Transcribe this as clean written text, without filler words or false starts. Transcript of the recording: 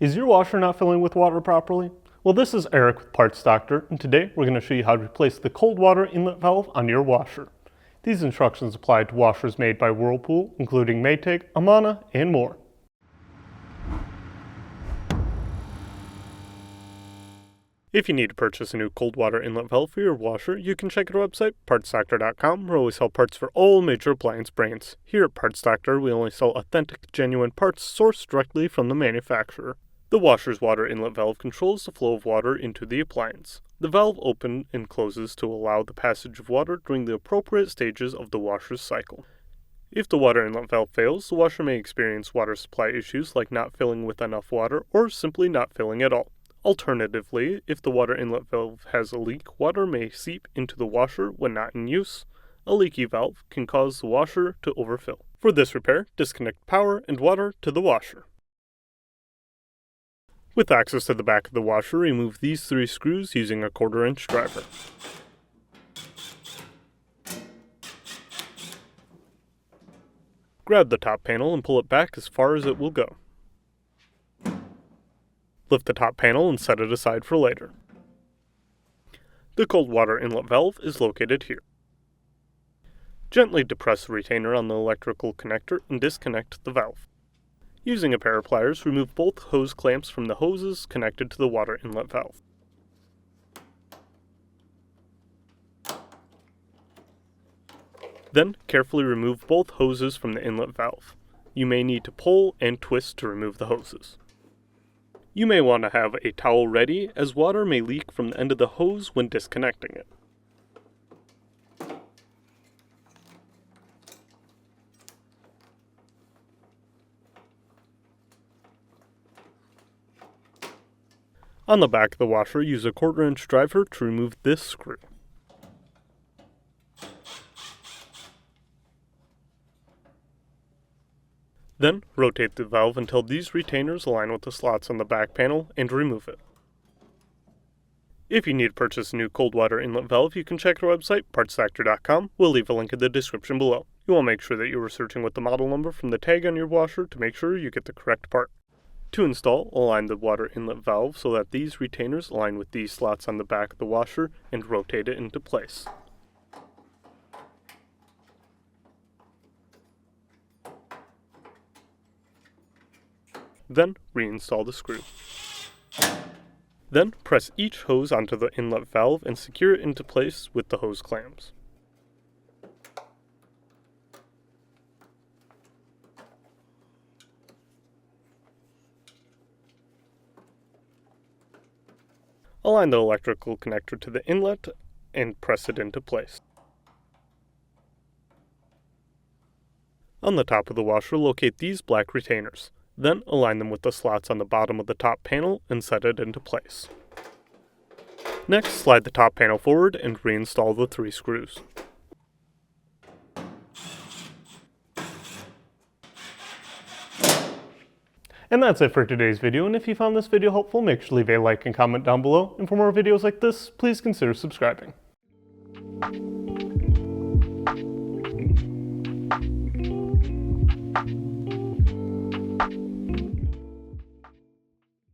Is your washer not filling with water properly? Well, this is Eric with Parts Doctor, and today we're going to show you how to replace the cold water inlet valve on your washer. These instructions apply to washers made by Whirlpool, including Maytag, Amana, and more. If you need to purchase a new cold water inlet valve for your washer, you can check out our website, partsdoctor.com, where we sell parts for all major appliance brands. Here at Parts Doctor, we only sell authentic, genuine parts sourced directly from the manufacturer. The washer's water inlet valve controls the flow of water into the appliance. The valve opens and closes to allow the passage of water during the appropriate stages of the washer's cycle. If the water inlet valve fails, the washer may experience water supply issues like not filling with enough water or simply not filling at all. Alternatively, if the water inlet valve has a leak, water may seep into the washer when not in use. A leaky valve can cause the washer to overfill. For this repair, disconnect power and water to the washer. With access to the back of the washer, remove these 3 screws using a 1/4-inch driver. Grab the top panel and pull it back as far as it will go. Lift the top panel and set it aside for later. The cold water inlet valve is located here. Gently depress the retainer on the electrical connector and disconnect the valve. Using a pair of pliers, remove both hose clamps from the hoses connected to the water inlet valve. Then, carefully remove both hoses from the inlet valve. You may need to pull and twist to remove the hoses. You may want to have a towel ready, as water may leak from the end of the hose when disconnecting it. On the back of the washer, use a 1/4-inch driver to remove this screw. Then, rotate the valve until these retainers align with the slots on the back panel and remove it. If you need to purchase a new cold water inlet valve, you can check our website, partsdoctor.com. We'll leave a link in the description below. You want to make sure that you are searching with the model number from the tag on your washer to make sure you get the correct part. To install, align the water inlet valve so that these retainers align with these slots on the back of the washer and rotate it into place. Then, reinstall the screw. Then, press each hose onto the inlet valve and secure it into place with the hose clamps. Align the electrical connector to the inlet and press it into place. On the top of the washer, locate these black retainers. Then align them with the slots on the bottom of the top panel and set it into place. Next, slide the top panel forward and reinstall the 3 screws. And that's it for today's video, and if you found this video helpful, make sure to leave a like and comment down below, and for more videos like this, please consider subscribing.